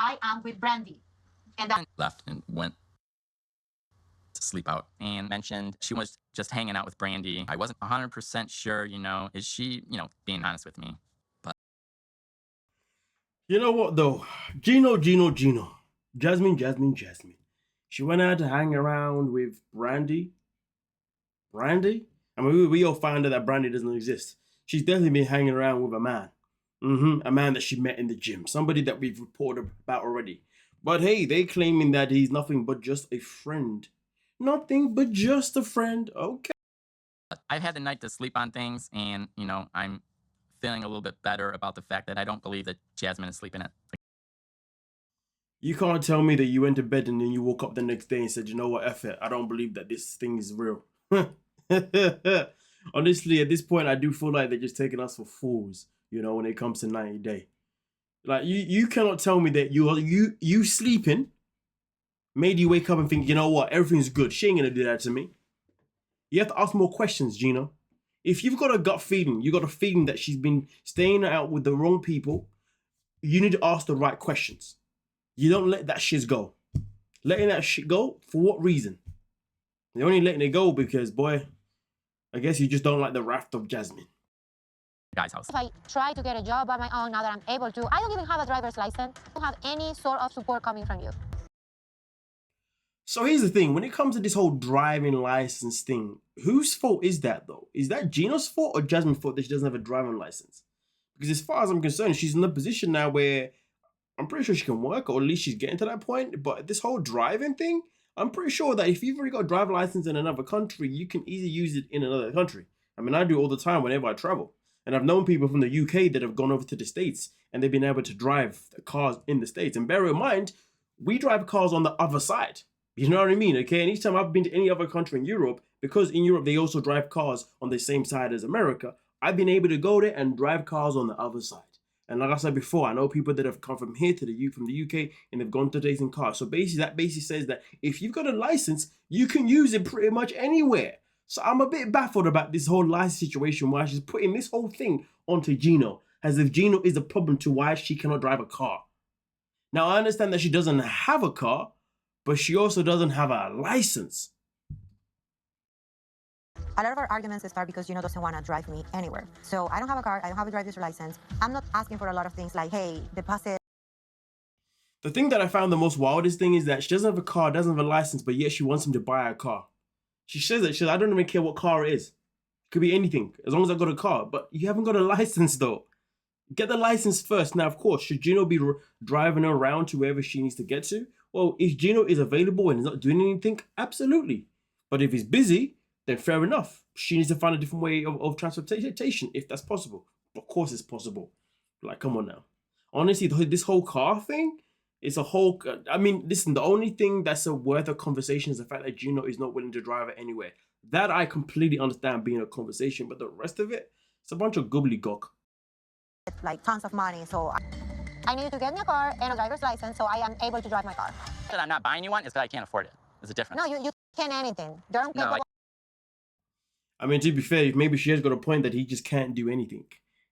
I am with Brandy. And that left and went to sleep out and mentioned she was just hanging out with Brandy. I wasn't 100% sure, is she, being honest with me? But you know what though? Gino. Jasmine. She went out to hang around with Brandy. Brandy? I mean, we all found out that Brandy doesn't exist. She's definitely been hanging around with a man. A man that she met in the gym. Somebody that we've reported about already. But hey, they claiming that he's nothing but just a friend. Nothing but just a friend. Okay. I've had the night to sleep on things, and, I'm feeling a little bit better about the fact that I don't believe that Jasmine is sleeping at. You can't tell me that you went to bed and then you woke up the next day and said, you know what, F it. I don't believe that this thing is real. Honestly, at this point, I do feel like they're just taking us for fools, when it comes to 90 Day. Like, you cannot tell me that you sleeping made you wake up and think, you know what, everything's good. She ain't gonna do that to me. You have to ask more questions, Gino. If you've got a gut feeling, you got a feeling that she's been staying out with the wrong people, you need to ask the right questions. You don't let that shit go. Letting that shit go, for what reason? You're only letting it go because, boy, I guess you just don't like the wrath of Jasmine. Guy's house. If I try to get a job on my own now that I'm able to, I don't even have a driver's license. I don't have any sort of support coming from you. So here's the thing. When it comes to this whole driving license thing, whose fault is that, though? Is that Gino's fault or Jasmine's fault that she doesn't have a driving license? Because as far as I'm concerned, she's in a position now where I'm pretty sure she can work, or at least she's getting to that point. But this whole driving thing, I'm pretty sure that if you've already got a driving license in another country, you can easily use it in another country. I mean, I do all the time whenever I travel. And I've known people from the UK that have gone over to the States and they've been able to drive cars in the States. And bear in mind, we drive cars on the other side. You know what I mean? Okay. And each time I've been to any other country in Europe, because in Europe they also drive cars on the same side as America, I've been able to go there and drive cars on the other side. And like I said before, I know people that have come from here to from the UK and they've gone to days in cars. So basically, that basically says that if you've got a license, you can use it pretty much anywhere. So I'm a bit baffled about this whole license situation why she's putting this whole thing onto Gino, as if Gino is the problem to why she cannot drive a car. Now, I understand that she doesn't have a car, but she also doesn't have a license. A lot of our arguments start because Gino doesn't want to drive me anywhere. So I don't have a car, I don't have a driver's license. I'm not asking for a lot of things like, hey, deposit. The thing that I found the most wildest thing is that she doesn't have a car, doesn't have a license, but yet she wants him to buy a car. She says that, I don't even care what car it is. It could be anything, as long as I got a car. But you haven't got a license though. Get the license first. Now, of course, should Gino be driving her around to wherever she needs to get to? Well, if Gino is available and is not doing anything, absolutely. But if he's busy, then fair enough. She needs to find a different way of transportation, if that's possible. Of course it's possible. Like, come on now. Honestly, this whole car thing, it's a whole... I mean, listen, the only thing that's worth a conversation is the fact that Gino is not willing to drive her anywhere. That I completely understand being a conversation, but the rest of it, it's a bunch of gobbledygook. Like tons of money, so I needed to get me a car and a driver's license so I am able to drive my car. That I'm not buying you one is that I can't afford it. There's a difference. No, you can't anything. You're incapable. No, I mean, to be fair, maybe she has got a point that he just can't do anything.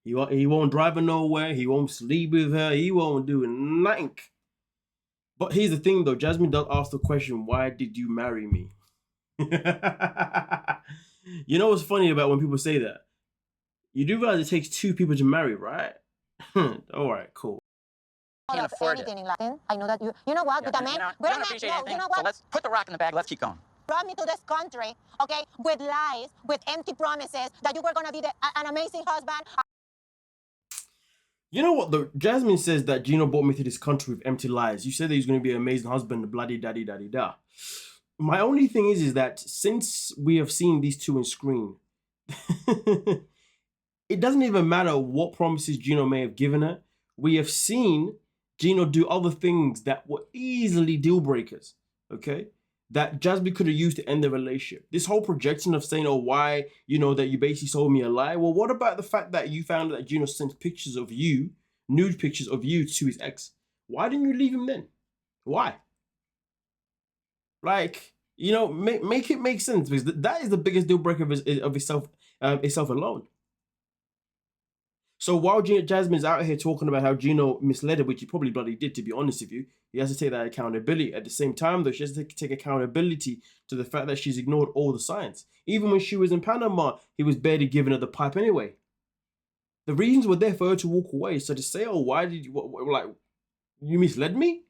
He won't drive her nowhere. He won't sleep with her. He won't do nothing. But here's the thing, though. Jasmine does ask the question, why did you marry me? You know what's funny about when people say that? You do realize it takes two people to marry, right? All right, cool. I can't afford it. In Latin. I know that you know what? Yeah, With a man, you don't appreciate anything. you know what? So let's put the rock in the bag. Let's keep going. Brought me to this country, okay, with lies, with empty promises that you were gonna be an amazing husband. You know what, though? Jasmine says that Gino brought me to this country with empty lies. You said that he's going to be an amazing husband, bloody daddy daddy da. My only thing is that since we have seen these two on screen, it doesn't even matter what promises Gino may have given her. We have seen Gino do other things that were easily deal breakers, okay? That Jasmine could have used to end the relationship. This whole projection of saying, oh, why, that you basically sold me a lie. Well, what about the fact that you found that Gino sent pictures of you, nude pictures of you to his ex? Why didn't you leave him then? Why? Like, make it make sense, because that is the biggest deal breaker of itself alone. So while Jasmine's out here talking about how Gino misled her, which he probably bloody did, to be honest with you, he has to take that accountability. At the same time, though, she has to take accountability to the fact that she's ignored all the signs. Even when she was in Panama, he was barely giving her the pipe anyway. The reasons were there for her to walk away. So to say, oh, why did you, like, you misled me?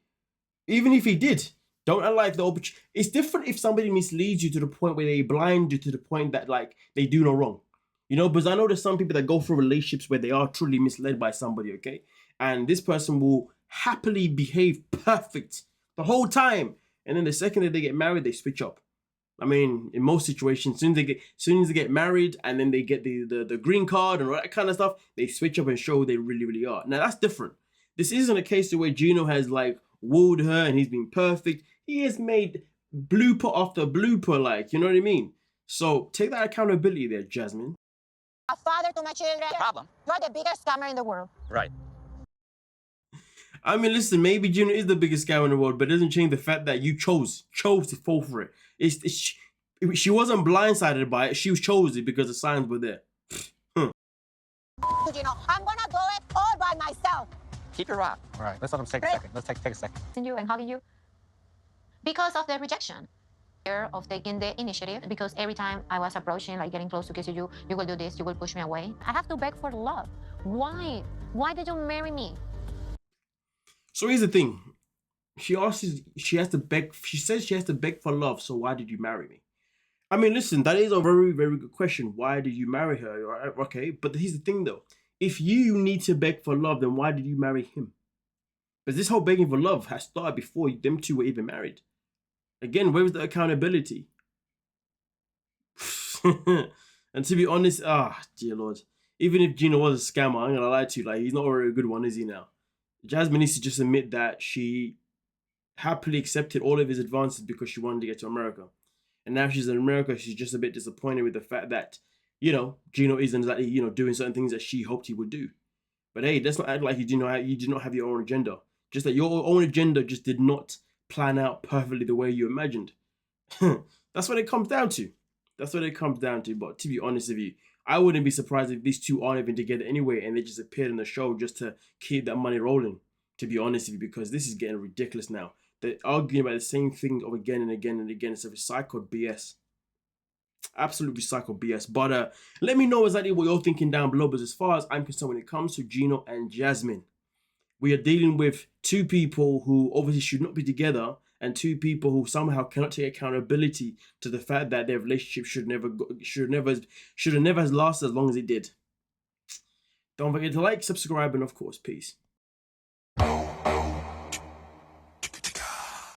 Even if he did, don't act like the opportunity. It's different if somebody misleads you to the point where they blind you to the point that, like, they do no wrong. You know, because I know there's some people that go through relationships where they are truly misled by somebody, okay? And this person will happily behave perfect the whole time. And then the second that they get married, they switch up. I mean, in most situations, soon as they get married and then they get the green card and all that kind of stuff, they switch up and show who they really, really are. Now, that's different. This isn't a case where Gino has, like, wooed her and he's been perfect. He has made blooper after blooper, like, you know what I mean? So take that accountability there, Jasmine. A father to my children. Problem. You're the biggest scammer in the world. Right. I mean, listen, maybe Gino is the biggest scam in the world, but it doesn't change the fact that you chose to fall for it. She wasn't blindsided by it. She was chosen because the signs were there. You know, I'm gonna do it all by myself. Keep your rock. All right, let's let him take a second. Let's take a second. You and hugging you because of the rejection. Of taking the initiative, because every time I was approaching, like getting close to kissing you, you will do this, you will push me away. I have to beg for love. Why? Why did you marry me? So here's the thing. She says she has to beg for love, so why did you marry me? I mean, listen, that is a very, very good question. Why did you marry her? Okay, but here's the thing though. If you need to beg for love, then why did you marry him? Because this whole begging for love has started before them two were even married. Again, where was the accountability? And to be honest, dear Lord, even if Gino was a scammer, I'm gonna lie to you, like, he's not a very good one, is he now? Jasmine needs to just admit that she happily accepted all of his advances because she wanted to get to America. And now she's in America, she's just a bit disappointed with the fact that, you know, Gino isn't exactly, you know, doing certain things that she hoped he would do. But hey, let's not act like you did not have your own agenda. Just that your own agenda just did not plan out perfectly the way you imagined. That's what it comes down to. That's what it comes down to. But to be honest with you, I wouldn't be surprised if these two aren't even together anyway and they just appeared in the show just to keep that money rolling, to be honest with you, because this is getting ridiculous now. They're arguing about the same thing again and again and again. It's a recycled BS. Absolute recycled BS. But let me know exactly what you're thinking down below, because as far as I'm concerned, when it comes to Gino and Jasmine, we are dealing with two people who obviously should not be together, and two people who somehow cannot take accountability to the fact that their relationship should have never has lasted as long as it did. Don't forget to like, subscribe, and of course, peace.